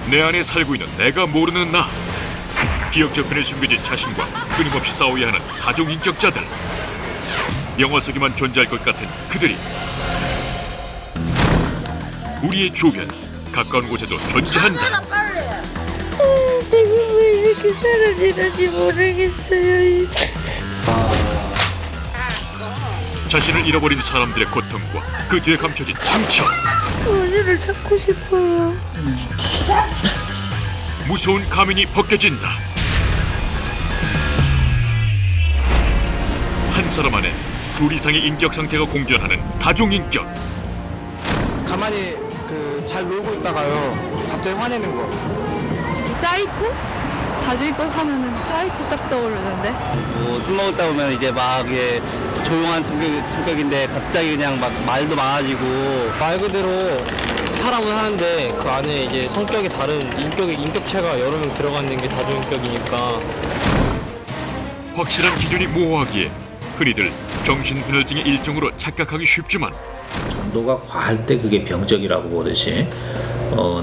내 안에 살고 있는 내가 모르는 나. 기억 저편에 숨겨진 자신과 끊임없이 싸워야 하는 다중인격자들. 영화 속에만 존재할 것 같은 그들이 우리의 주변 가까운 곳에도 존재한다. 내가 왜 이렇게 사라지는지 모르겠어요. 자신을 잃어버린 사람들의 고통과 그 뒤에 감춰진 상처. 원인을 찾고 싶어요. 무서운 가면이 벗겨진다. 한 사람 안에 둘 이상의 인격 상태가 공존하는 다중인격. 가만히 잘 놀고 있다가요 갑자기 화내는 거. 사이코? 다중인격 하면은 사이코 딱 떠오르는데. 뭐 술 먹다 보면 이제 막 이게 조용한 성격인데 갑자기 그냥 막 말도 많아지고 말 그대로 사람은 하는데 그 안에 이제 성격이 다른 인격체가 여러 명 들어가 있는 게 다중인격이니까. 확실한 기준이 모호하기에 흔히들 정신분열증의 일종으로 착각하기 쉽지만 정도가 과할 때 그게 병적이라고 보듯이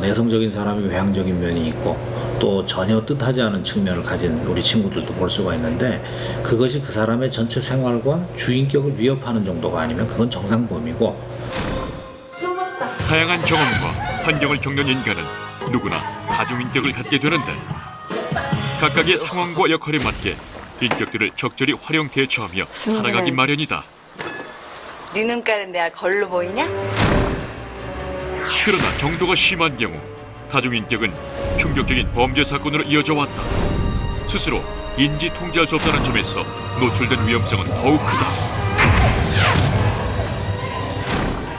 내성적인 사람이 외향적인 면이 있고 또 전혀 뜻하지 않은 측면을 가진 우리 친구들도 볼 수가 있는데 그것이 그 사람의 전체 생활과 주인격을 위협하는 정도가 아니면 그건 정상범위고 다양한 경험과 환경을 겪는 인간은 누구나 다중인격을 갖게 되는데 각각의 상황과 역할에 맞게 인격들을 적절히 활용 대처하며 살아가기 마련이다. 네 눈깔은 내가 걸로 보이냐? 그러나 정도가 심한 경우 다중인격은 충격적인 범죄 사건으로 이어져 왔다. 스스로 인지 통제할 수 없다는 점에서 노출된 위험성은 더욱 크다.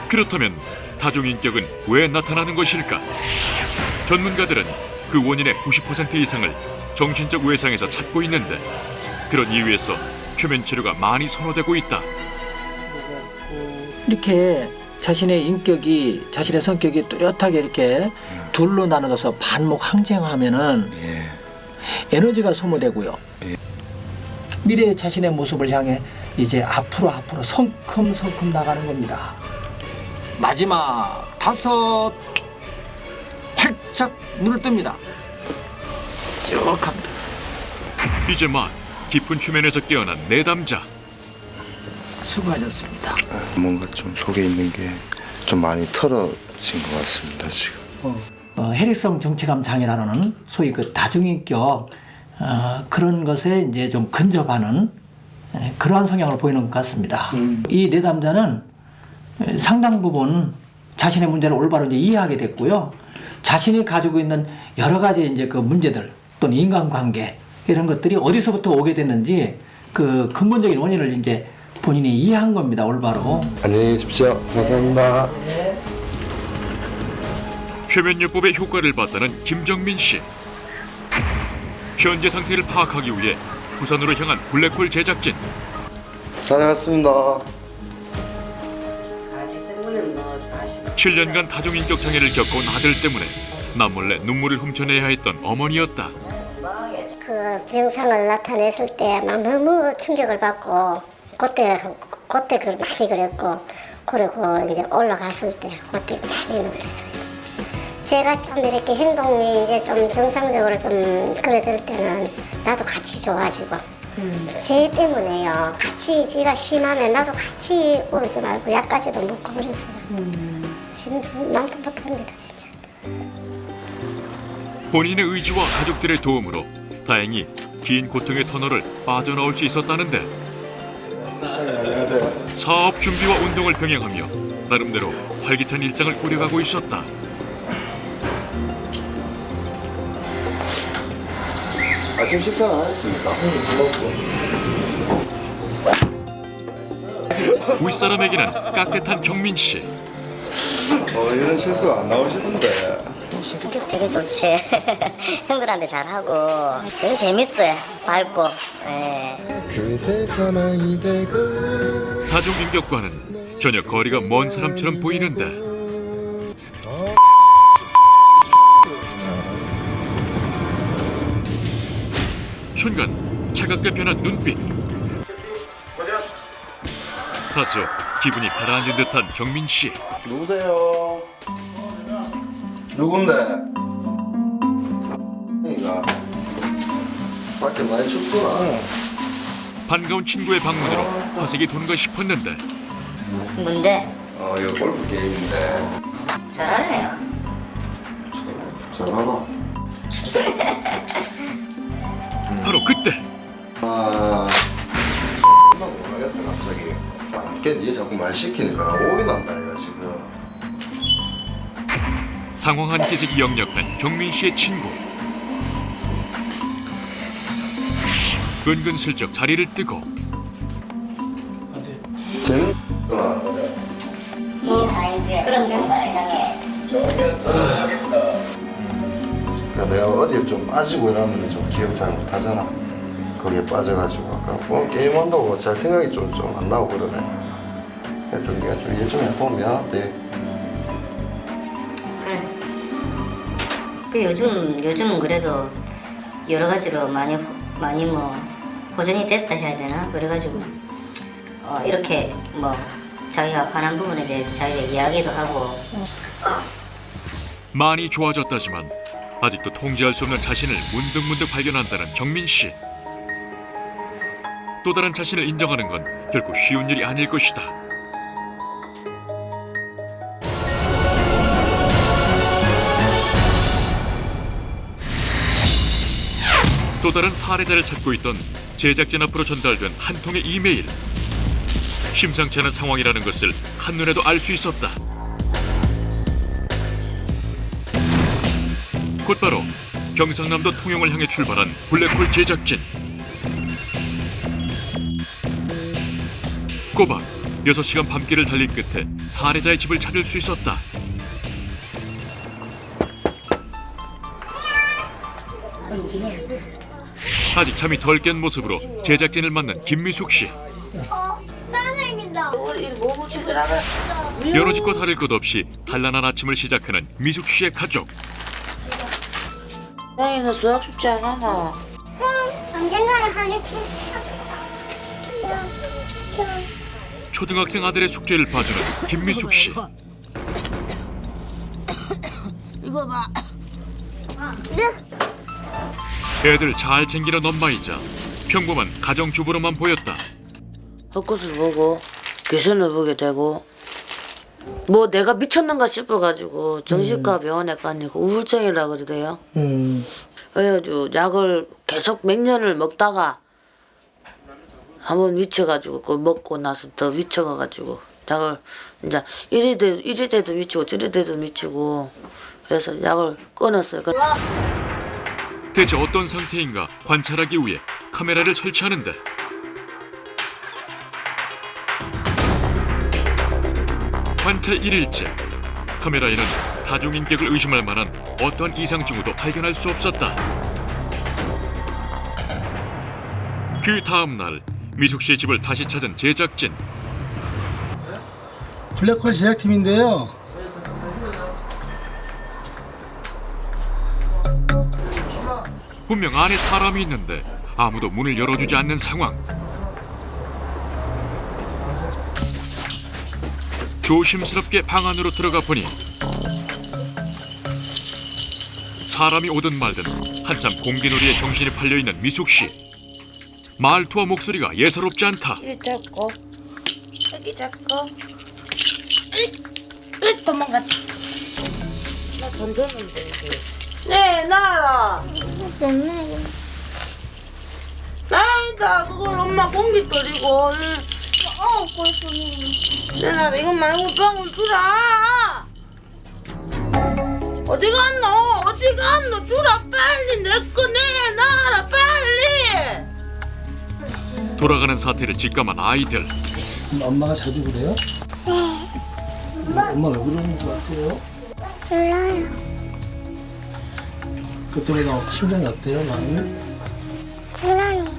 그렇다면 다중인격은 왜 나타나는 것일까? 전문가들은 그 원인의 90% 이상을 정신적 외상에서 찾고 있는데 그런 이유에서 최면 치료가 많이 선호되고 있다. 이렇게 자신의 성격이 뚜렷하게 이렇게 둘로 나눠져서 반목항쟁하면은 에너지가 소모되고요. 미래의 자신의 모습을 향해 이제 앞으로 성큼성큼 나가는 겁니다. 마지막 5 활짝 눈을 뜹니다. 쭉 합니다. 이제 막 깊은 최면에서 깨어난 내담자. 수고하셨습니다. 뭔가 좀 속에 있는 게 좀 많이 털어진 것 같습니다 지금. 해리성 정체감 장애라는 소위 그 다중인격 그런 것에 이제 좀 근접하는 그러한 성향을 보이는 것 같습니다. 이 내담자는 상당 부분 자신의 문제를 올바로 이제 이해하게 됐고요. 자신이 가지고 있는 여러 가지 이제 그 문제들 또는 인간관계 이런 것들이 어디서부터 오게 됐는지 그 근본적인 원인을 이제 본인이 이해한 겁니다. 올바로. 안녕히 계십시오. 감사합니다. 최면요법의 효과를 봤다는 김정민 씨. 현재 상태를 파악하기 위해 부산으로 향한 블랙홀 제작진. 다녀왔습니다. 7년간 다중인격 장애를 겪어온 아들 때문에 남몰래 눈물을 훔쳐내야 했던 어머니였다. 그 증상을 나타냈을 때 막 너무 충격을 받고 그때 그 많이 그랬고 그리고 이제 올라갔을 때 그때 많이 놀랐어요. 제가 좀 이렇게 행동이 이제 좀 정상적으로 좀 그래 될 때는 나도 같이 좋아지고 쟤 때문에요. 같이 지가 심하면 나도 같이 울지 말고 약까지도 먹고 그랬어요. 지금 말도 못합니다 진짜. 본인의 의지와 가족들의 도움으로 다행히 긴 고통의 터널을 빠져나올 수 있었다는데 사업 준비와 운동을 병행하며 나름대로 활기찬 일상을 꾸려가고 있었다. 아침 식사는 안 했습니까? 윗사람에게는 깍듯한 정민 씨. 이런 실수 안 나오시는데. 성격 되게 좋지. 형들한테 잘하고 되게 재밌어요. 밝고. 그대 사랑이 되고. 다중인격과는 전혀 거리가 먼 사람처럼 보이는데 순간 차갑게 변한 눈빛. 다소 기분이 가라앉은 듯한 정민 씨. 누구세요? 누군데? 밖에 많이 춥구나. 반가운 친구의 방문으로 화색이 돈가 싶었는데 뭔데? 이거 골프 게임인데. 잘하네요. 잘하나? 바로 그때 나 모르겠다 갑자기. 걔니 자꾸 말 시키니까 나 오이 난다 얘가 지금. 당황한 기색이 역력한 정민 씨의 친구. 은근슬쩍 자리를 뜨고 재밌구나. 그런 경우가 이상해. 그러니까 내가 어디에 좀 빠지고 이러면 좀 기억 잘 못하잖아. 거기에 빠져가지고 아까 게임한다고 잘 생각이 좀 안 나고 그러네. 좀 네가 좀 이해 좀 해보면 미안한데. 그래. 그 요즘은 그래도 여러 가지로 많이 뭐 호전이 됐다 해야 되나? 그래가지고 이렇게 뭐 자기가 화난 부분에 대해서 자기가 이야기도 하고. 많이 좋아졌다지만 아직도 통제할 수 없는 자신을 문득문득 발견한다는 정민 씨. 또 다른 자신을 인정하는 건 결코 쉬운 일이 아닐 것이다. 또 다른 살해자를 찾고 있던 제작진 앞으로 전달된 한 통의 이메일. 심상치 않은 상황이라는 것을 한눈에도 알 수 있었다. 곧바로 경상남도 통영을 향해 출발한 블랙홀 제작진. 꼬박 6시간 밤길을 달린 끝에 살해자의 집을 찾을 수 있었다. 아직 잠이 덜 깬 모습으로 제작진을 만난 김미숙 씨. 여러 짓과 다를 것 없이 단란한 아침을 시작하는 미숙 씨의 가족. 나이는 수학 숙제 안 하나? 언젠가는 하겠지. 초등학생 아들의 숙제를 봐주는 김미숙 씨. 이거 봐. 애들 잘 챙기는 엄마이자 평범한 가정주부로만 보였다. 벚꽃을 보고 귀신을 보게 되고 뭐 내가 미쳤는가 싶어가지고 정신과 병원에 가니까 우울증이라 그러대요. 그래가지고 약을 계속 몇 년을 먹다가 한번 미쳐가지고 그 먹고 나서 더 미쳐가가지고 약을 이제 이리 돼도 미치고 저리 돼도 미치고 그래서 약을 끊었어요. 대체 어떤 상태인가 관찰하기 위해 카메라를 설치하는데 관찰 1일째. 카메라에는 다중인격을 의심할 만한 어떤 이상 징후도 발견할 수 없었다. 그 다음 날 미숙 씨의 집을 다시 찾은 제작진. 블랙홀 제작팀인데요. 분명 안에 사람이 있는데 아무도 문을 열어주지 않는 상황. 조심스럽게 방 안으로 들어가 보니 사람이 오든 말든 한참 공기놀이에 정신이 팔려있는 미숙 씨. 말투와 목소리가 예사롭지 않다. 여기 잡고 여기 잡고 도망갔다. 나 돈 줬는데 네 나라 나이다 그걸 엄마 공기 끓이고 내 나라 이거 말고 병원 주라. 어디 갔노 어디 갔노 주라 빨리 내 거 내놔라 빨리. 돌아가는 사태를 직감한 아이들. 엄마가 자주 그래요? 엄마 왜 그러는 것 같아요? 몰라요. 그때보다 심장이 어때요, 마음이? 몰라요.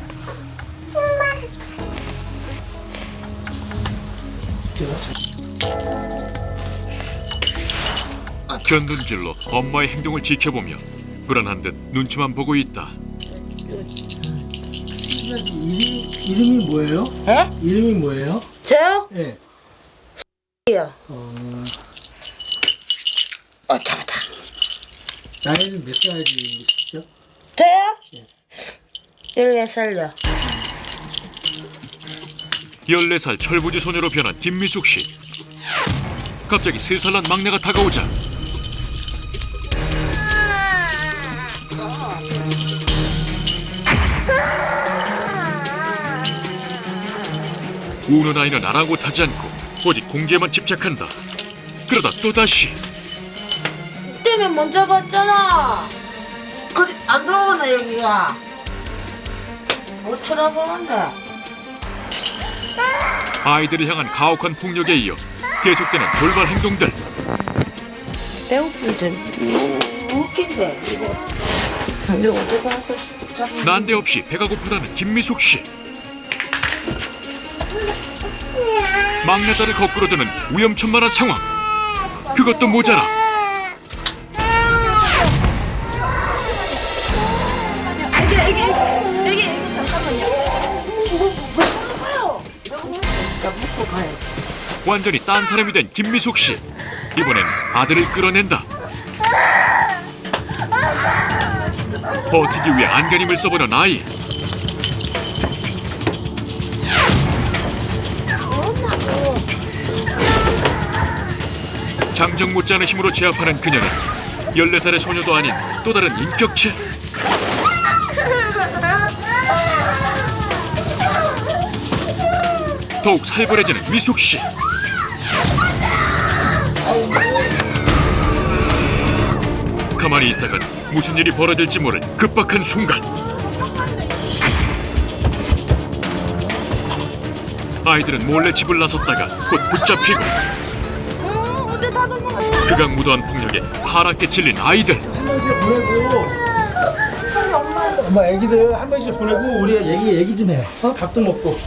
견눈질로 엄마의 행동을 지켜보며 불안한 듯 눈치만 보고 있다. 이름이 뭐예요? 에? 이름이 뭐예요? 저요? 예. 야. 잡았다. 나이는 몇 살이시죠? 저요? 예. 14살요. 14살 철부지 소녀로 변한 김미숙 씨. 갑자기 3살 난 막내가 다가오자 우는 아이는 아랑곳하지 않고 오직 공기에만 집착한다. 그러다 또다시 때문에 먼저 봤잖아. 그래 안 들어오나 여기가. 못 쳐다보는데. 아이들을 향한 가혹한 폭력에 이어 계속되는 돌발 행동들. 배고픈데 너무 웃긴데 이거 어떻게 하셨어? 난데없이 배가 고프다는 김미숙 씨. 막내딸을 거꾸로 드는 위험천만한 상황. 그것도 모자라 애기 잠깐만요. 먹고 가야지. 완전히 딴 사람이 된 김미숙 씨. 이번엔 아들을 끌어낸다. 버티기 위해 안간힘을 써보는 아이. 장정 못지않은 힘으로 제압하는 그녀는 14살의 소녀도 아닌 또 다른 인격체. 더욱 살벌해지는 미숙 씨. 가만히 있다간 무슨 일이 벌어질지 모를 급박한 순간. 아이들은 몰래 집을 나섰다가 곧 붙잡히고 극악무도한 폭력에 파랗게 질린 아이들. 엄마 애기들 한 번씩 보내고 우리 얘기 좀 해. 밥도 먹고.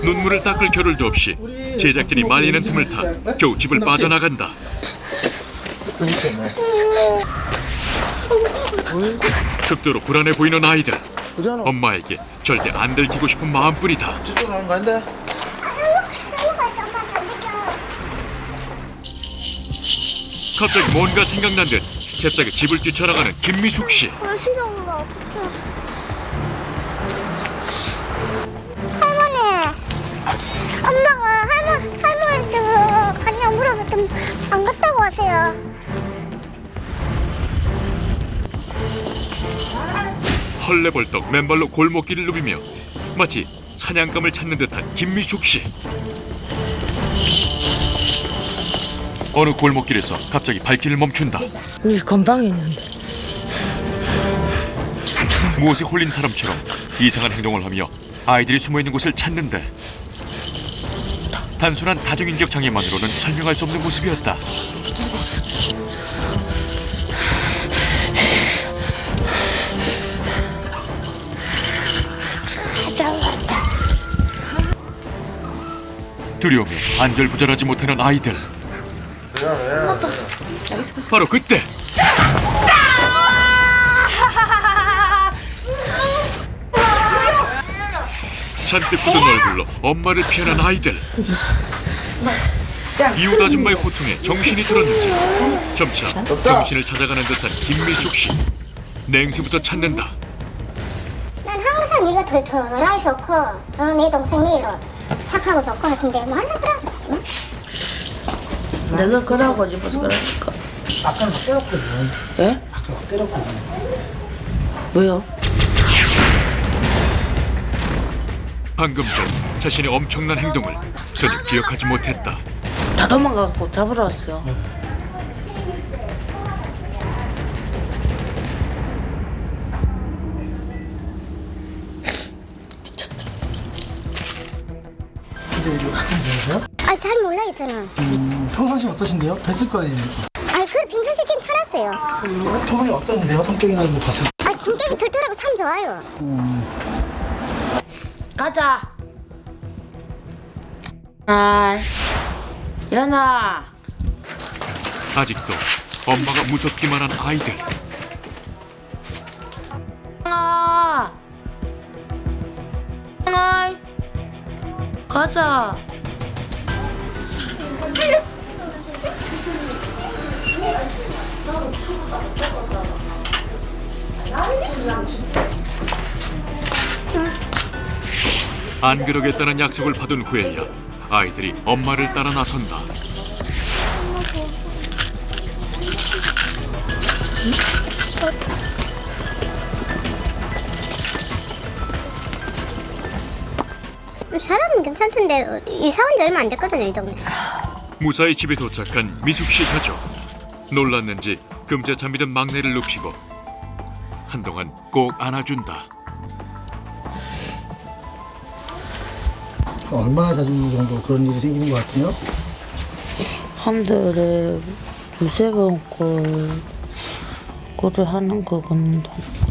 눈물을 닦을 겨를도 없이 제작진이 말리는 틈을 타 겨우 집을 빠져나간다. 극도로 불안해 보이는 아이들. 엄마에게 절대 안 들키고 싶은 마음뿐이다. 갑자기 뭔가 생각난 듯 잽싸게 집을 뛰쳐나가는 김미숙 씨. 엄마가 할머니 집으로 갔냐 물어봤더니 안 갔다고 하세요. 헐레벌떡 맨발로 골목길을 누비며 마치 사냥감을 찾는 듯한 김미숙 씨. 어느 골목길에서 갑자기 발길을 멈춘다. 우리 건방에 있는데. 무엇에 홀린 사람처럼 이상한 행동을 하며 아이들이 숨어있는 곳을 찾는데 단순한 다중인격 장애만으로는 설명할 수 없는 모습이었다. 두려움에 안절부절하지 못하는 아이들. 바로 그때 잔뜩 굳은 얼굴로 엄마를 피하는 아이들. 이웃 아줌마의 호통에 정신이 들었는지 점차 정신을 찾아가는 듯한 김미숙 씨. 냉수부터 찾는다. 난 항상 네가 덜덜하게 좋고 내 동생 니로 착하고 좋고 같은데 말라더라고 하지마. 내가 그러고 싶어서 그러니까. 아까는 막 때렸거든. 예? 아까 막 때렸거든. 왜요? 방금 전 자신의 엄청난 행동을 전혀 기억하지 못했다. 다 도망가고 잡으러 왔어요. 근데 이거 가끔 되세요? 잘 몰라요 저는. 평상시 어떠신데요? 뵀을 거 아니에요? 그래 평상시엔 살았어요. 평상시 어떠신데요? 성격이나 뭐 봤을 때. 성격이 덜덜하고 참 좋아요. 가자. 아, 연아. 아직도 엄마가 무섭기만 한 아이들. 아, 가자. 안 그러겠다는 약속을 받은 후에야 아이들이 엄마를 따라 나선다. 사람은 괜찮던데 이사 온 지 얼마 안 됐거든요, 이 동네. 무사히 집에 도착한 미숙 씨 가족. 놀랐는지 금세 잠이던 막내를 눕히고 한동안 꼭 안아준다. 얼마나 자주 정도 그런 일이 생기는 것 같아요? 한 달에 두세 번 꼴을 하는 거군요.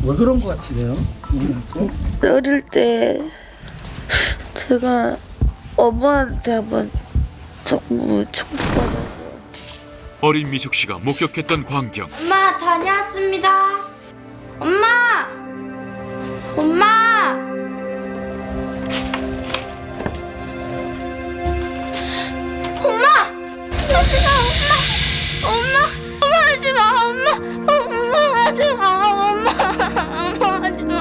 왜 그런 것 같으세요? 어릴 때 제가 엄마한테 한번 너무 충격받아서. 어린 미숙 씨가 목격했던 광경. 엄마 다녀왔습니다. 엄마! 엄마! 엄마! 하지마 엄마! 엄마 하지마 엄마! 엄마 하지마 엄마! 엄마 하지마.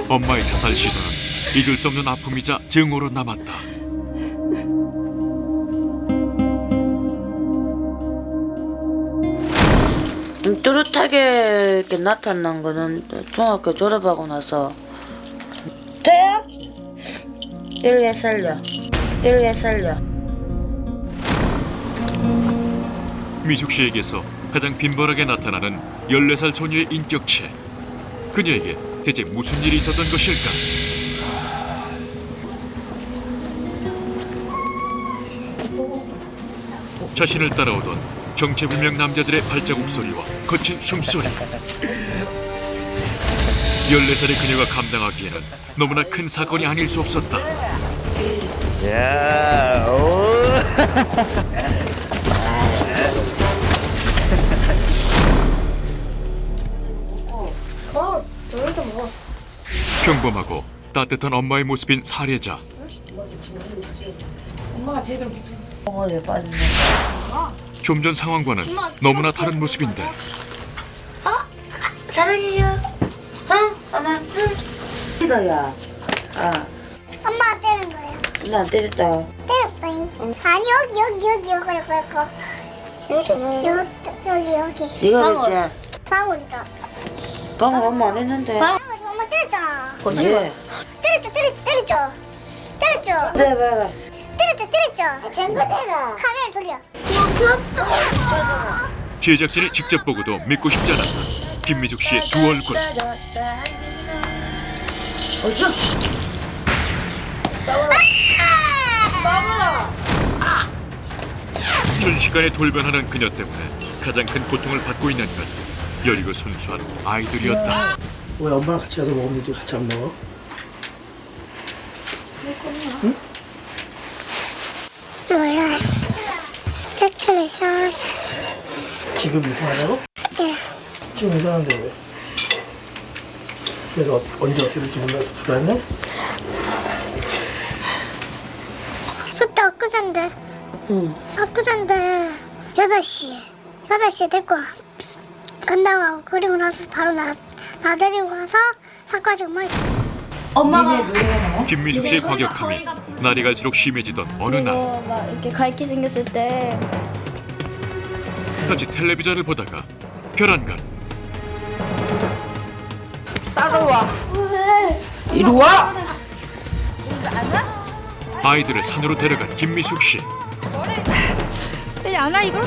엄마의 자살 시도는 잊을 수 없는 아픔이자 증오로 남았다. 뚜렷하게 이렇게 나타난 거는 중학교 졸업하고 나서 저요? 14살요. 14살요. 미숙 씨에게서 가장 빈번하게 나타나는 14살 소녀의 인격체. 그녀에게 대체 무슨 일이 있었던 것일까? 자신을 따라오던 정체불명 남자들의 발자국 소리와 거친 숨소리. 14살의 그녀가 감당하기에는 너무나 큰 사건이 아닐 수 없었다. 평범하고 따뜻한 엄마의 모습인 살해자. 덩어리에 빠진 좀 전 상황과는 너무나 다른 모습인데 사랑해요. 엄마. 이거야. 엄마가 때린 거예요. 나 안 때렸다. 때렸어요. 아니 여기. 네가 그랬지? 방울이다. 방금 엄마 안 했는데. 방울 엄마 때렸잖아. 예. 때렸죠. 네, 봐라. 때렸죠. 쟁거대라. 카메라 돌려. 제작진이 직접 보고도 믿고 싶지 않았다. 김미숙 씨의 두 얼굴. 어서. 순식간에 돌변하는 그녀 때문에 가장 큰 고통을 받고 있는 건 여리고 순수한 아이들이었다. 왜 엄마랑 같이 가서 먹으면 되지 같이 안 먹어? 응? 몰라요. 조금 이상하지. 지금 이상하다고? 네. 지금 이상한데 왜? 그래서 언제 어떻게 될지 몰라서 불안해? 그때 엊그젠데. 엊그젠데 8시에 데리고 간다고 그리고 나서 바로 나 데리고 가서 사과지 뭐. 김미숙 씨의 과격함이 날이 갈수록 심해지던 어느 날 막 이렇게 갈기 생겼을 때 같이 텔레비전을 보다가 별안간 이리 와. 아이들을 산으로 데려간 김미숙 씨. 빨리 안 와 이거?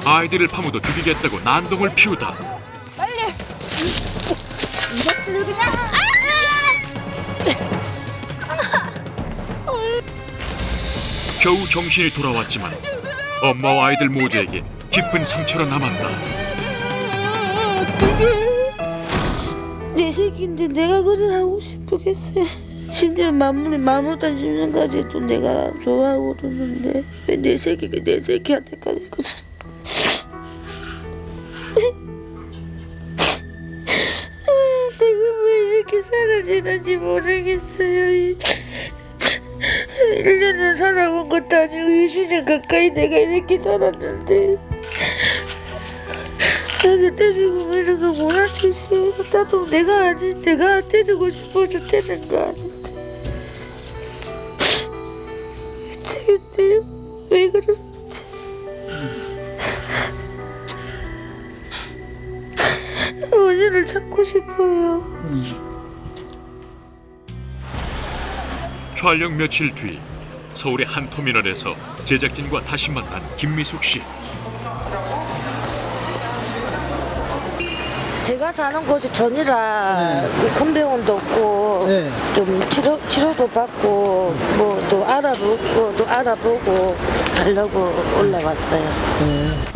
아이들을 파묻어 죽이겠다고 난동을 피우다. 이것들을 그냥 겨우 정신이 돌아왔지만 엄마와 아이들 모두에게 깊은 상처로 남았다. 내 새끼인데 내가 그래 하고 싶겠어요. 심지어 마무리한 10년까지도 내가 좋아하고 그러는데 왜 내 새끼가 내 새끼한테까지 그래. 내가 왜 이렇게 살아지는지 모르겠어요. 1년을 살아온 것도 아니고 20년 가까이 내가 이렇게 살았는데 이상하게 때리고 이런 거 몰아치지. 나도 내가 때리고 싶어서 때린 거 아닌데. 미치겠네요. 왜 그러는지. 어머니를 찾고 싶어요. 촬영 며칠 뒤 서울의 한 터미널에서 제작진과 다시 만난 김미숙 씨. 제가 사는 곳이 전이라 큰 병원도 없고 좀 치료도 받고 뭐 또 알아보고 하려고 올라왔어요.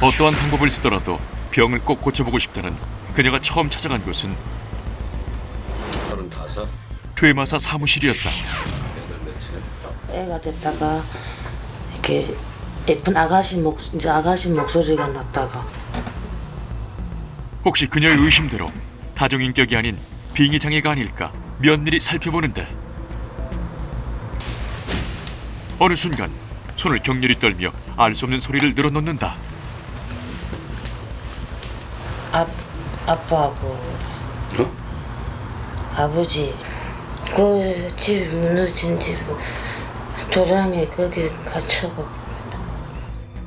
어떠한 방법을 쓰더라도 병을 꼭 고쳐보고 싶다는 그녀가 처음 찾아간 곳은 퇴마사 사무실이었다. 애가 됐다가 이렇게 예쁜 아가씨 목소리가 났다가 혹시 그녀의 의심대로 다중인격이 아닌 빙의 장애가 아닐까 면밀히 살펴보는데 어느 순간 손을 격렬히 떨며 알 수 없는 소리를 늘어놓는다. 아빠하고 아버지 그 집 무너진 집 도랑에 거기 갇혀고.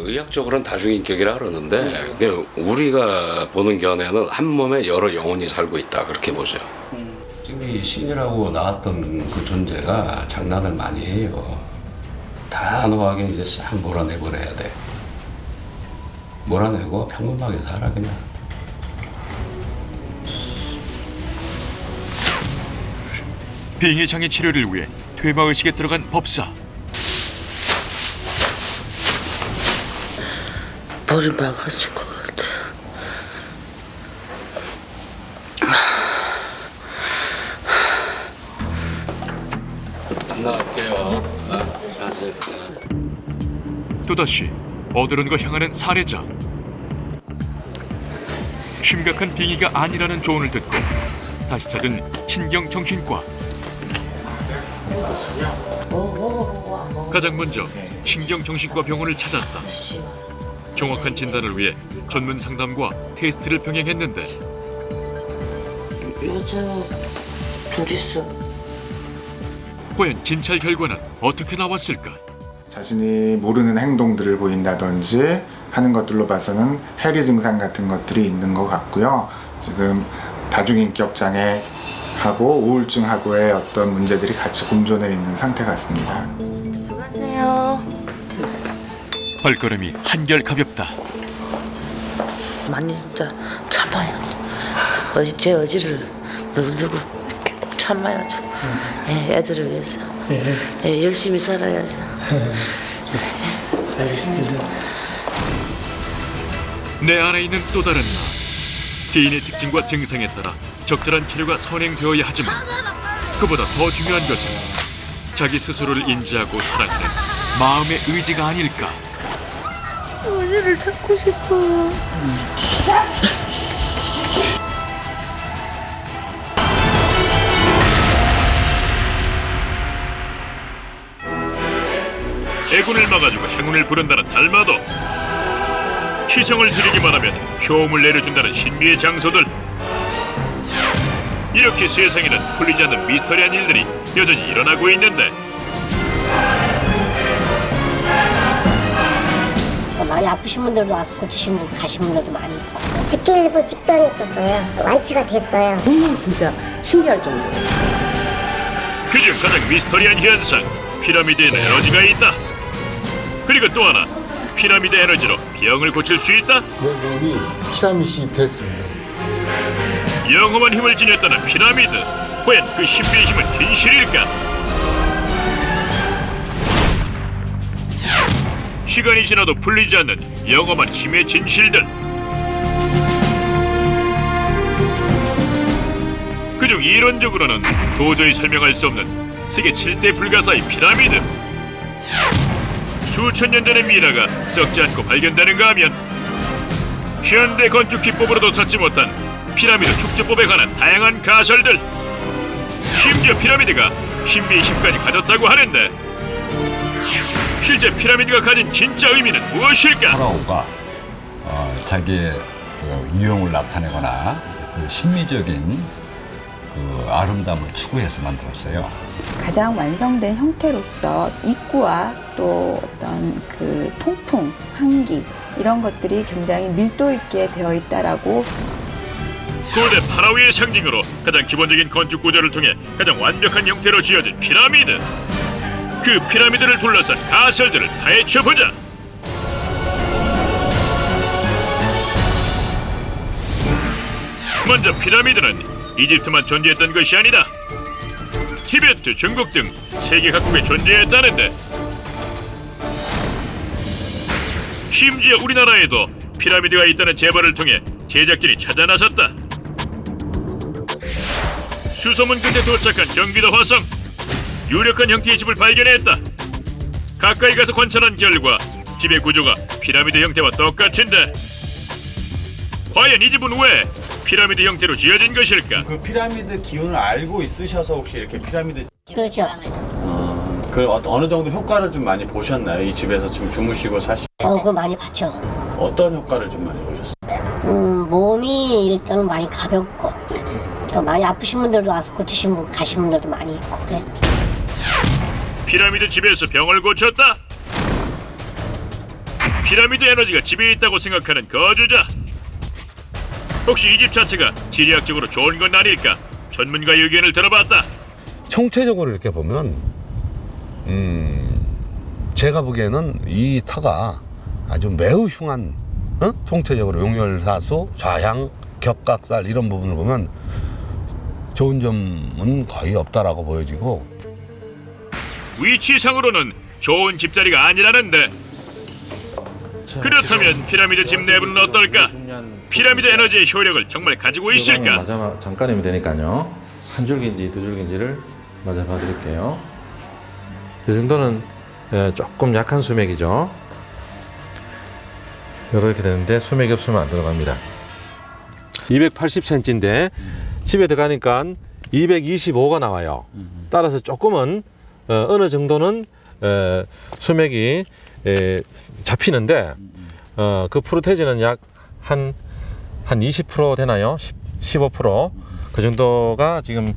의학적으로는 다중인격이라 그러는데 그냥 우리가 보는 견해는 한 몸에 여러 영혼이 살고 있다 그렇게 보죠. 지금 이 신이라고 나왔던 그 존재가 장난을 많이 해요. 단호하게 이제 싹 몰아내버려야 돼. 몰아내고 평범하게 살아 그냥. 빙의 장애 치료를 위해 퇴마의식에 들어간 법사. 머리 막아준 것 같아요. 나갈게요. 또다시 어디론가 향하는 살해자. 심각한 빙의가 아니라는 조언을 듣고 다시 찾은 신경정신과. 가장 먼저 신경정신과 병원을 찾았다. 정확한 진단을 위해 전문 상담과 테스트를 병행했는데 여자 둘 있어. 과연 진찰 결과는 어떻게 나왔을까? 자신이 모르는 행동들을 보인다든지 하는 것들로 봐서는 해리 증상 같은 것들이 있는 것 같고요. 지금 다중인격 장애하고 우울증하고의 어떤 문제들이 같이 공존해 있는 상태 같습니다. 수고하세요. 발걸음이 한결 가볍다. 많이 진짜 참아야지. 제 의지를 누르고 이렇게 꼭 참아야지. 애들을 위해서. 열심히 살아야지. 알겠습니다. 내 안에 있는 또 다른 나. 개인의 특징과 증상에 따라 적절한 치료가 선행되어야 하지만 그보다 더 중요한 것은 자기 스스로를 인지하고 사랑하는 마음의 의지가 아닐까. 어머니를 찾고 싶어요. 애군을 막아주고 행운을 부른다는 달마도, 시성을 들이기만 하면 효험을 내려준다는 신비의 장소들. 이렇게 세상에는 풀리지 않는 미스터리한 일들이 여전히 일어나고 있는데 많이 아프신 분들도 와서 고치시고 가신 분들도 많이 있고 죽기 일부 직전에 있었어요. 완치가 됐어요. 진짜 신기할 정도로. 그중 가장 미스터리한 현상, 피라미드에는 에너지가 있다. 그리고 또 하나, 피라미드 에너지로 병을 고칠 수 있다. 내 몸이 피라미드이 됐습니다. 영험한 힘을 지녔다는 피라미드. 과연 그 신비의 힘은 진실일까? 시간이 지나도 풀리지 않는 영험한 힘의 진실들. 그중 이론적으로는 도저히 설명할 수 없는 세계 7대 불가사의 피라미드. 수천 년 전의 미라가 썩지 않고 발견되는가 하면 현대 건축 기법으로도 찾지 못한 피라미드 축조법에 관한 다양한 가설들. 심지어 피라미드가 신비의 힘까지 가졌다고 하는데 실제 피라미드가 가진 진짜 의미는 무엇일까? 파라오가 자기의 그 유형을 나타내거나 그 심미적인 그 아름다움을 추구해서 만들었어요. 가장 완성된 형태로서 입구와 또 어떤 그 통풍, 한기 이런 것들이 굉장히 밀도 있게 되어 있다라고. 고대 파라오의 상징으로 가장 기본적인 건축 구조를 통해 가장 완벽한 형태로 지어진 피라미드. 그 피라미드를 둘러싼 가설들을 파헤쳐보자. 먼저 피라미드는 이집트만 존재했던 것이 아니다. 티베트, 중국 등 세계 각국에 존재했다는데, 심지어 우리나라에도 피라미드가 있다는 제보를 통해 제작진이 찾아 나섰다. 수소문 끝에 도착한 경기도 화성. 유력한 형태의 집을 발견했다. 가까이 가서 관찰한 결과 집의 구조가 피라미드 형태와 똑같은데, 과연 이 집은 왜 피라미드 형태로 지어진 것일까? 그 피라미드 기운을 알고 있으셔서 혹시 이렇게 피라미드 그렇죠. 그 어느 정도 효과를 좀 많이 보셨나요? 이 집에서 지금 주무시고 그걸 많이 봤죠. 어떤 효과를 좀 많이 보셨어요? 몸이 일단은 많이 가볍고 또 많이 아프신 분들도 와서 고치신 분 가신 분들도 많이 있고 그래. 피라미드 집에서 병을 고쳤다? 피라미드 에너지가 집에 있다고 생각하는 거주자. 혹시 이 집 자체가 지리학적으로 좋은 건 아닐까? 전문가의 의견을 들어봤다. 총체적으로 이렇게 보면 제가 보기에는 이 터가 아주 매우 흉한, 총체적으로 용혈사수, 좌향, 격각살 이런 부분을 보면 좋은 점은 거의 없다라고 보여지고, 위치상으로는 좋은 집자리가 아니라는데, 그렇다면 피라미드 집 내부는 어떨까? 피라미드 에너지의 효력을 정말 가지고 있을까? 맞아 잠깐이면 되니까요. 한 줄기인지 두 줄기인지를 맞아 봐드릴게요. 이 정도는 조금 약한 수맥이죠. 이렇게 되는데 수맥이 없으면 안 들어갑니다. 280cm인데 집에 들어가니까 225가 나와요. 따라서 조금은 어느 정도는 수맥이 잡히는데 그 프로테이지는 약 한 20% 되나요? 15%? 그 정도가 지금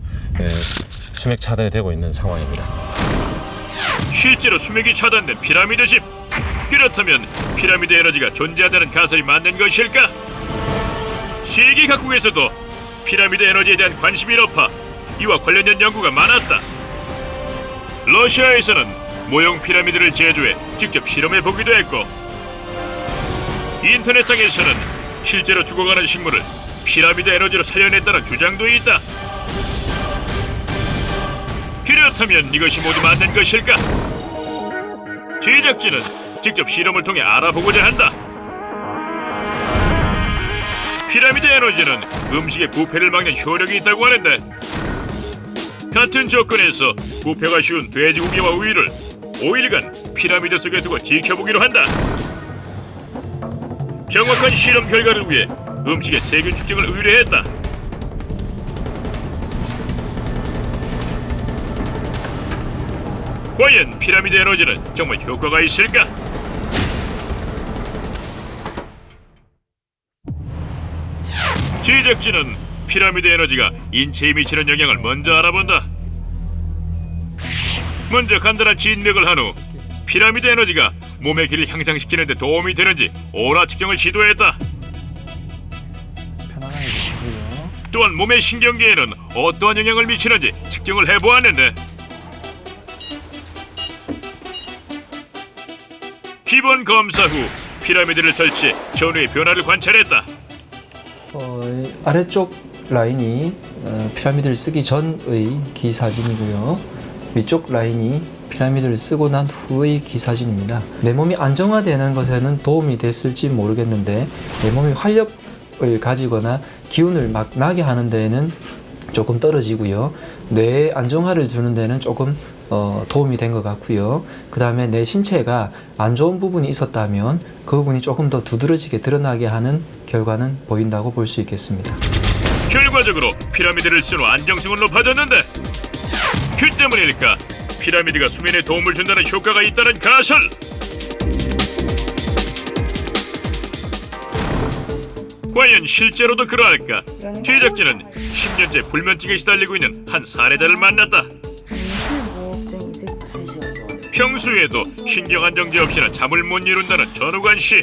수맥 차단이 되고 있는 상황입니다. 실제로 수맥이 차단된 피라미드 집. 그렇다면 피라미드 에너지가 존재한다는 가설이 맞는 것일까? 세계 각국에서도 피라미드 에너지에 대한 관심이 높아 이와 관련된 연구가 많았다. 러시아에서는 모형 피라미드를 제조해 직접 실험해 보기도 했고, 인터넷상에서는 실제로 죽어가는 식물을 피라미드 에너지로 살려냈다는 주장도 있다. 그렇다면 이것이 모두 맞는 것일까? 제작진은 직접 실험을 통해 알아보고자 한다. 피라미드 에너지는 음식의 부패를 막는 효력이 있다고 하는데, 같은 조건에서 부패가 쉬운 돼지고기와 우유를 5일간 피라미드 속에 두고 지켜보기로 한다. 정확한 실험 결과를 위해 음식의 세균 측정을 의뢰했다. 과연 피라미드 에너지는 정말 효과가 있을까? 제작진은 피라미드 에너지가 인체에 미치는 영향을 먼저 알아본다. 먼저 간단한 진맥을 한 후 피라미드 에너지가 몸의 기를 향상시키는 데 도움이 되는지 오라 측정을 시도했다. 또한 몸의 신경계에는 어떠한 영향을 미치는지 측정을 해보았는데, 기본 검사 후 피라미드를 설치해 전후의 변화를 관찰했다. 아래쪽 라인이 피라미드를 쓰기 전의 기사진이고요. 위쪽 라인이 피라미드를 쓰고 난 후의 기사진입니다. 내 몸이 안정화되는 것에는 도움이 됐을지 모르겠는데, 내 몸이 활력을 가지거나 기운을 막 나게 하는 데에는 조금 떨어지고요. 뇌에 안정화를 주는 데는 조금 도움이 된 것 같고요. 그 다음에 내 신체가 안 좋은 부분이 있었다면 그 부분이 조금 더 두드러지게 드러나게 하는 결과는 보인다고 볼 수 있겠습니다. 결과적으로 피라미드를 쓴 후 안정성은 높아졌는데, 그 때문일까? 피라미드가 수면에 도움을 준다는 효과가 있다는 가설. 과연 실제로도 그러할까? 제작진은 10년째 불면증에 시달리고 있는 한 사례자를 만났다. 평소에도 신경안정제 없이는 잠을 못 이룬다는 전우관 씨.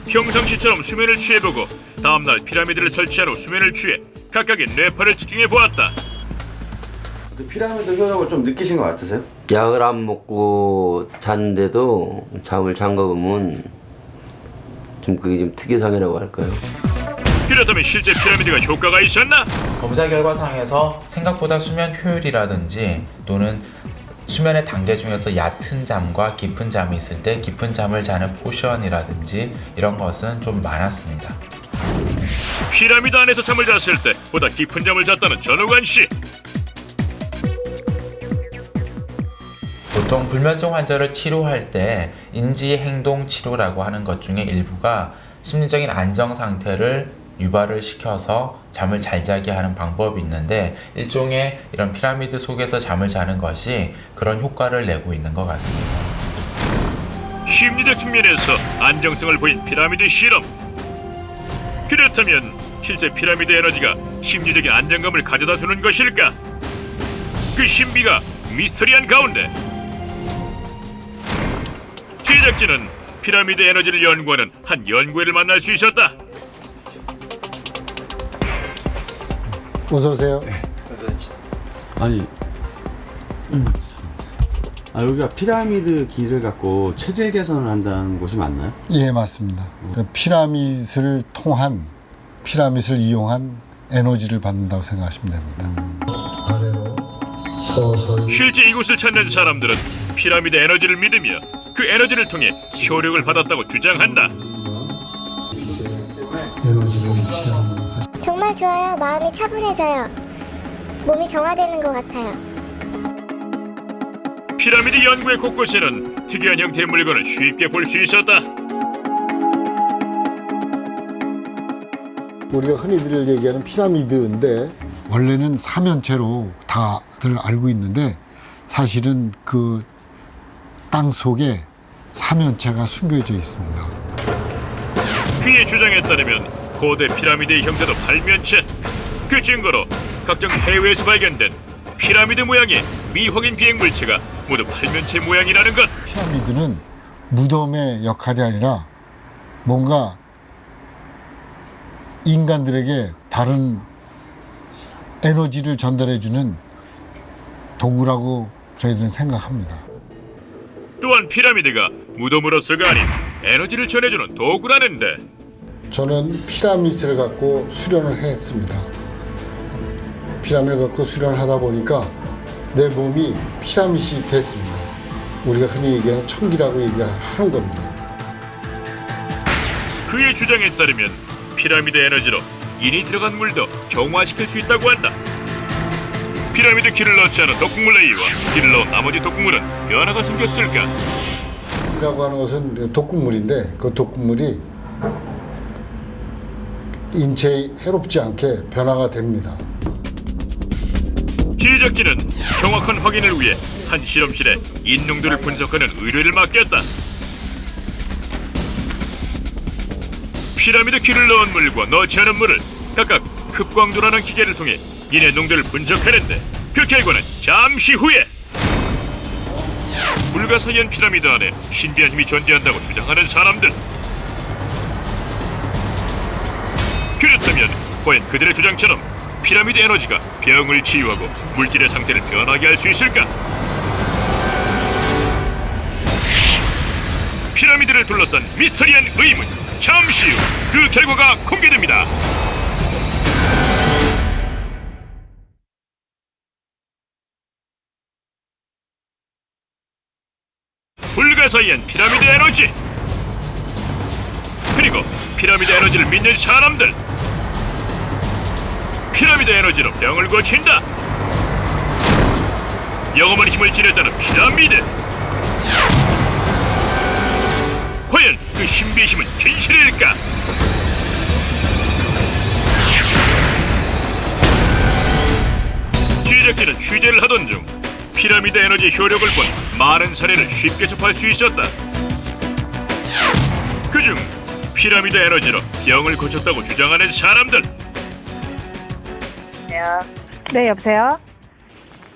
평상시처럼 수면을 취해보고 다음날 피라미드를 설치한 후 수면을 취해 각각의 뇌파를 측정해 보았다. 피라미드 효력을 좀 느끼신 것 같으세요? 약을 안 먹고 잤는데도 잠을 잔 거 보면 좀 그게 좀 특이상이라고 할까요? 그렇다면 실제 피라미드가 효과가 있었나? 검사 결과상에서 생각보다 수면 효율이라든지 또는 수면의 단계 중에서 얕은 잠과 깊은 잠이 있을 때 깊은 잠을 자는 포션이라든지 이런 것은 좀 많았습니다. 피라미드 안에서 잠을 잤을 때 보다 깊은 잠을 잤다는 전우관 씨. 보통 불면증 환자를 치료할 때 인지행동 치료라고 하는 것 중에 일부가 심리적인 안정 상태를 유발을 시켜서 잠을 잘 자게 하는 방법이 있는데 일종의 이런 피라미드 속에서 잠을 자는 것이 그런 효과를 내고 있는 것 같습니다. 심리적 측면에서 안정성을 보인 피라미드 실험. 그렇다면 실제 피라미드 에너지가 심리적인 안정감을 가져다 주는 것일까? 그 신비가 미스터리한 가운데 제작진은 피라미드 에너지를 연구하는 한 연구회를 만날 수 있었다. 어서 오세요. 아니, 여기가 피라미드 길을 갖고 체질 개선을 한다는 곳이 맞나요? 예, 맞습니다. 그 피라밋을 통한 피라밋을 이용한 에너지를 받는다고 생각하시면 됩니다. 실제 이곳을 찾는 사람들은 피라미드 에너지를 믿으며 그 에너지를 통해 효력을 받았다고 주장한다. 정말 좋아요. 마음이 차분해져요. 몸이 정화되는 것 같아요. 피라미드 연구의 곳곳에는 특이한 형태의 물건을 쉽게 볼 수 있었다. 우리가 흔히들 얘기하는 피라미드인데 원래는 사면체로 다들 알고 있는데 사실은 그 땅 속에 사면체가 숨겨져 있습니다. 그의 주장에 따르면 고대 피라미드의 형태도 발면체. 그 증거로 각종 해외에서 발견된 피라미드 모양의 미확인 비행 물체가 모두 발면체 모양이라는 것. 피라미드는 무덤의 역할이 아니라 뭔가 인간들에게 다른 에너지를 전달해주는 도구라고 저희들은 생각합니다. 또한 피라미드가 무덤으로서가 아닌 에너지를 전해주는 도구라는데 저는 피라밋을 갖고 수련을 했습니다. 피라밋을 갖고 수련을 하다 보니까 내 몸이 피라밋이 됐습니다. 우리가 흔히 얘기하는 천기라고 얘기하는 겁니다. 그의 주장에 따르면 피라미드 에너지로 인이 들어간 물도 정화시킬 수 있다고 한다. 피라미드 길을 넣지 않은 독극물 A와 길을 넣은 나머지 독극물은 변화가 생겼을까? 이라고 하는 것은 독극물인데 그 독극물이 인체에 해롭지 않게 변화가 됩니다. 제작진은 정확한 확인을 위해 한 실험실에 인농도를 분석하는 의뢰를 맡겼다. 피라미드 길을 넣은 물과 넣지 않은 물을 각각 흡광도라는 기계를 통해 인의 농도를 분석하는데 그 결과는 잠시 후에. 불가사의한 피라미드 안에 신비한 힘이 존재한다고 주장하는 사람들. 그렇다면 과연 그들의 주장처럼 피라미드 에너지가 병을 치유하고 물질의 상태를 변하게 할 수 있을까? 피라미드를 둘러싼 미스터리한 의문. 잠시 후 그 결과가 공개됩니다. 불가사의한 피라미드 에너지. 그리고 피라미드 에너지를 믿는 사람들. 피라미드 에너지로 병을 고친다. 영험한 힘을 지녔다는 피라미드. 과연 그 신비의 힘은 진실일까? 제작진은 취재를 하던 중 피라미드 에너지 효력을 본 많은 사례를 쉽게 접할 수 있었다. 그중 피라미드 에너지로 병을 고쳤다고 주장하는 사람들. 네, 여보세요?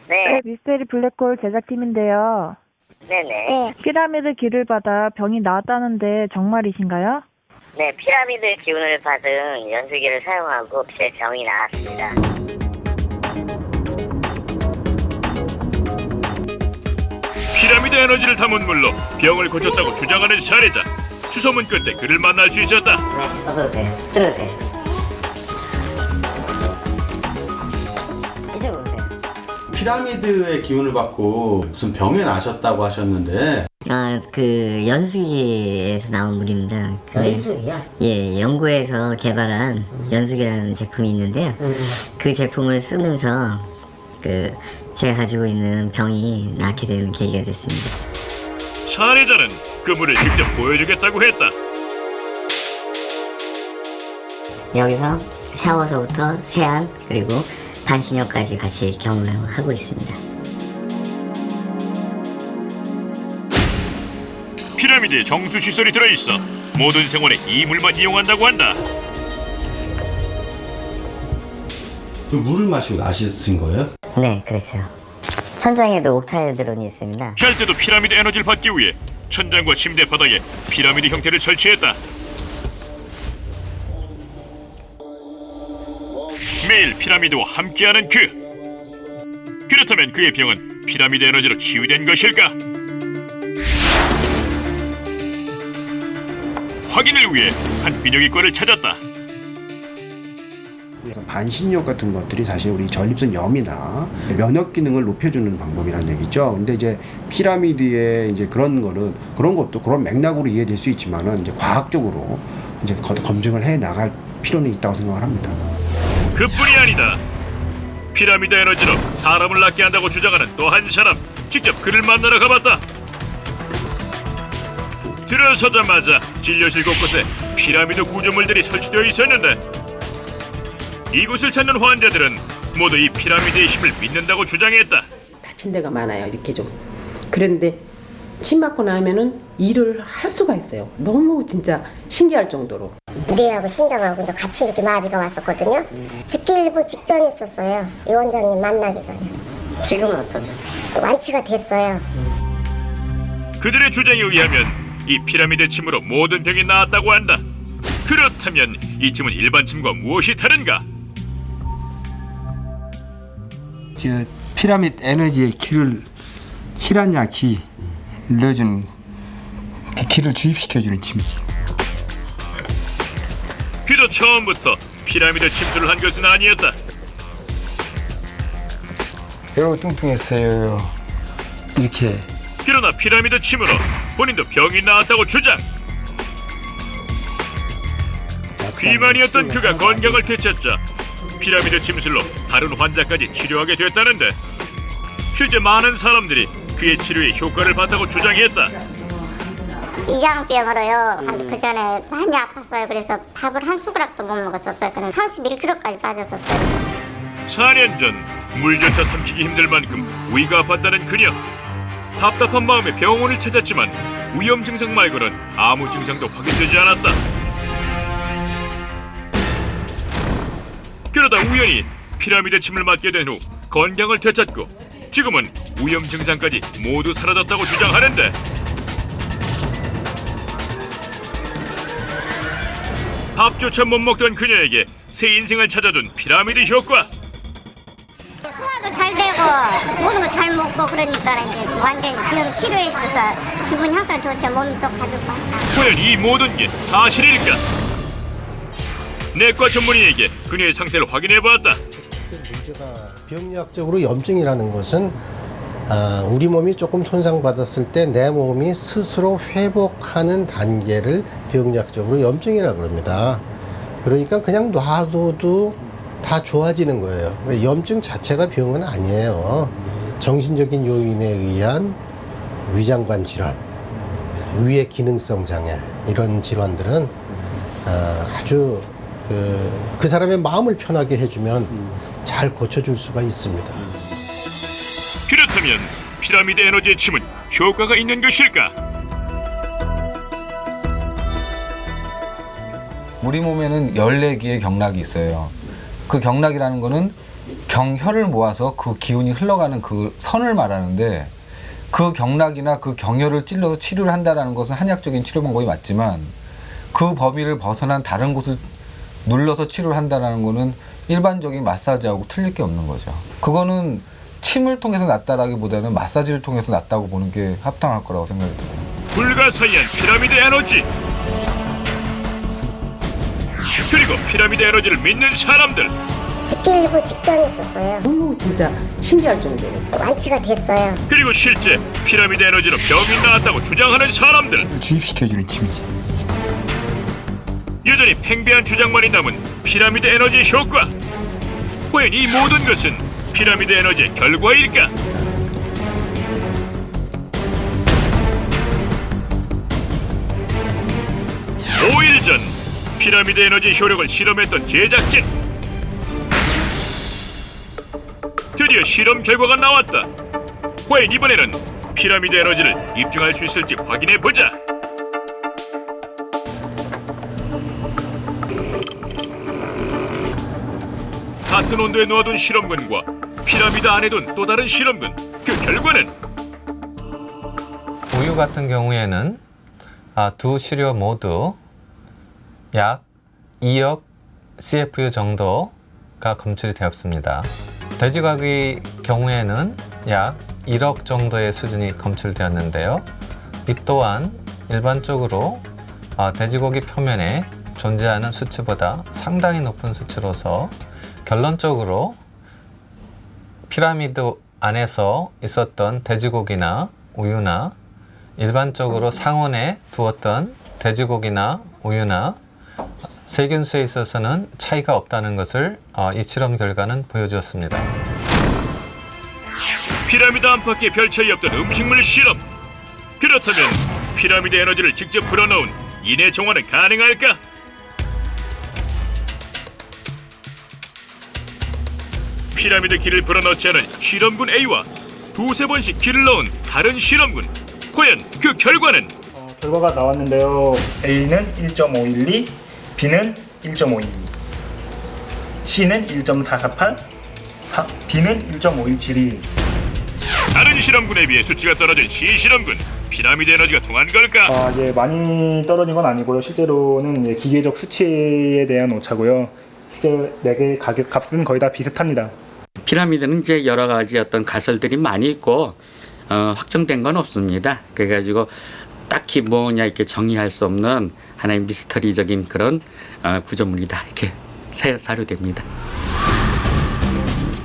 네. 미스테리 블랙홀 제작팀인데요. 네네. 피라미드 기를 받아 병이 나았다는데 정말이신가요? 네, 피라미드 기운을 받은 연수기를 사용하고 제 병이 나았습니다. 피라미드 에너지를 담은 물로 병을 고쳤다고 주장하는 사례자. 수소문 끝에 그를 만날 수 있었다. 네, 어서 오세요. 들어오세요. 이쪽으로 오세요. 피라미드의 기운을 받고 무슨 병에 나셨다고 하셨는데 그 연수기에서 나온 물입니다. 연수기요? 예, 연구에서 개발한 연수기라는 제품이 있는데요. 그 제품을 쓰면서 제가 가지고 있는 병이 낫게 되는 계기가 됐습니다. 사례자는 그 물을 직접 보여주겠다고 했다. 여기서 샤워서부터 세안 그리고 반신욕까지 같이 경험을 하고 있습니다. 피라미드에 정수 시설이 들어있어 모든 생활에 이 물만 이용한다고 한다. 그 물을 마시고 나시신 거예요? 네, 그렇죠. 천장에도 옥타일 드론이 있습니다. 잘 때도 피라미드 에너지를 받기 위해 천장과 침대 바닥에 피라미드 형태를 설치했다. 매일 피라미드와 함께하는 그. 그렇다면 그의 병은 피라미드 에너지로 치유된 것일까? 확인을 위해 한 비뇨기과를 찾았다. 그래서 반신욕 같은 것들이 사실 우리 전립선 염이나 면역 기능을 높여주는 방법이라는 얘기죠. 근데 이제 피라미드의 이제 그런 것도 그런 맥락으로 이해될 수 있지만은 이제 과학적으로 이제 검증을 해 나갈 필요는 있다고 생각을 합니다. 그뿐이 아니다. 피라미드 에너지로 사람을 낫게 한다고 주장하는 또 한 사람. 직접 그를 만나러 가봤다. 들어서자마자 진료실 곳곳에 피라미드 구조물들이 설치되어 있었는데 이곳을 찾는 환자들은 모두 이 피라미드의 힘을 믿는다고 주장했다. 다친 데가 많아요. 이렇게 좀. 그런데 침 맞고 나면은 일을 할 수가 있어요. 너무 진짜 신기할 정도로. 뇌하고 심장하고 이제 같이 이렇게 마비가 왔었거든요. 죽기 일부 직전이었어요. 이 원장님 만나기 전에. 지금은 어떠세요? 완치가 됐어요. 그들의 주장에 의하면 이 피라미드 침으로 모든 병이 나았다고 한다. 그렇다면 이 침은 일반 침과 무엇이 다른가? 그 피라미드 에너지의 기를 희란야 기 넣어주는 그 기를 주입시켜주는 침이죠. 그도 처음부터 피라미드 침수를 한 것은 아니었다. 여러 뚱뚱했어요. 이렇게. 그러나 피라미드 침으로 본인도 병이 나았다고 주장. 비만이었던 그가 건강을 되찾자 피라미드 침술로 다른 환자까지 치료하게 됐다는데 실제 많은 사람들이 그의 치료에 효과를 봤다고 주장했다. 위장병으로요. 그 전에 많이 아팠어요. 그래서 밥을 한 숟가락도 못 먹었었어요. 그냥 31kg까지 빠졌었어요. 4년 전 물조차 삼키기 힘들 만큼 위가 아팠다는 그녀. 답답한 마음에 병원을 찾았지만 위험 증상 말고는 아무 증상도 확인되지 않았다. 그러다 우연히 피라미드 침을 맞게 된 후 건강을 되찾고 지금은 위험 증상까지 모두 사라졌다고 주장하는데 밥조차 못 먹던 그녀에게 새 인생을 찾아준 피라미드 효과. 소화도 잘 되고 모든 걸 잘 먹고 그러니까 이제 완전히 그런 치료에 있어서 기분이 항상 좋죠. 몸이 또 가볍고. 과연 이 모든 게 사실일까? 내과 전문의에게 그녀의 상태를 확인해봤다. 문제가 병리학적으로 염증이라는 것은 우리 몸이 조금 손상받았을 때 내 몸이 스스로 회복하는 단계를 병리학적으로 염증이라고 그럽니다. 그러니까 그냥 놔둬도 다 좋아지는 거예요. 염증 자체가 병은 아니에요. 정신적인 요인에 의한 위장관 질환, 위의 기능성 장애 이런 질환들은 아주 그 사람의 마음을 편하게 해주면 잘 고쳐줄 수가 있습니다. 그렇다면 피라미드 에너지의 침은 효과가 있는 것일까? 우리 몸에는 14개의 경락이 있어요. 그 경락이라는 거는 경혈을 모아서 그 기운이 흘러가는 그 선을 말하는데, 그 경락이나 그 경혈을 찔러서 치료를 한다는 것은 한약적인 치료 방법이 맞지만, 그 범위를 벗어난 다른 곳을 눌러서 치료를 한다는 거는 일반적인 마사지하고 틀릴 게 없는 거죠. 그거는 침을 통해서 낫다라기보다는 마사지를 통해서 낫다고 보는 게 합당할 거라고 생각이 들어요. 불가사의한 피라미드 에너지, 그리고 피라미드 에너지를 믿는 사람들. 죽기 직전에 있었어요. 너무 진짜 신기할 정도로 완치가 됐어요. 그리고 실제 피라미드 에너지로 병이 나았다고 주장하는 사람들. 주입시켜주는 침이죠. 여전히 팽배한 주장만이 남은 피라미드 에너지의 효과. 과연 이 모든 것은 피라미드 에너지의 결과일까? (5일) 전 피라미드 에너지 효력을 실험했던 제작진. 드디어 실험 결과가 나왔다. 과연 이번에는 피라미드 에너지를 입증할 수 있을지 확인해보자. 같은 온도에 놓아둔 실험근과 피라미드 안에 둔 또 다른 실험근, 그 결과는 우유 같은 경우에는 두 시료 모두 약 2억 CFU 정도가 검출이 되었습니다. 돼지고기 경우에는 약 1억 정도의 수준이 검출되었는데요. 이 또한 일반적으로 돼지고기 표면에 존재하는 수치보다 상당히 높은 수치로서 결론적으로 피라미드 안에서 있었던 돼지고기나 우유나 일반적으로 상온에 두었던 돼지고기나 우유나 세균수에 있어서는 차이가 없다는 것을 이 실험 결과는 보여주었습니다. 피라미드 안팎에 별 차이 없던 음식물 실험. 그렇다면 피라미드 에너지를 직접 불어넣은 인해 정화는 가능할까? 피라미드 기를 불어넣지 않은 실험군 A와 두세 번씩 기를 넣은 다른 실험군. 과연 그 결과는? 결과가 나왔는데요. A는 1.512, B는 1.522, C는 1.448, D는 1.517이. 다른 실험군에 비해 수치가 떨어진 C 실험군. 피라미드 에너지가 통한 걸까? 예, 많이 떨어진 건 아니고요. 실제로는 기계적 수치에 대한 오차고요. 실제 4개의 값은 거의 다 비슷합니다. 피라미드는 이제 여러 가지 어떤 가설들이 많이 있고 확정된 건 없습니다. 그래가지고 딱히 뭐냐 이렇게 정의할 수 없는 하나의 미스터리적인 그런 구조물이다 이렇게 사료됩니다.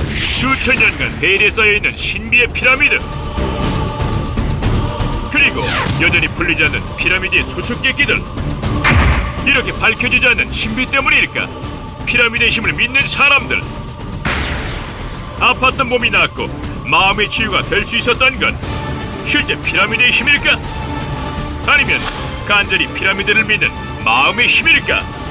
수천 년간 베일에 쌓여있는 신비의 피라미드. 그리고 여전히 풀리지 않는 피라미드의 수수께끼들. 이렇게 밝혀지지 않는 신비 때문일까? 피라미드의 힘을 믿는 사람들. 아팠던 몸이 낫고 마음의 치유가 될 수 있었던 건 실제 피라미드의 힘일까? 아니면 간절히 피라미드를 믿는 마음의 힘일까?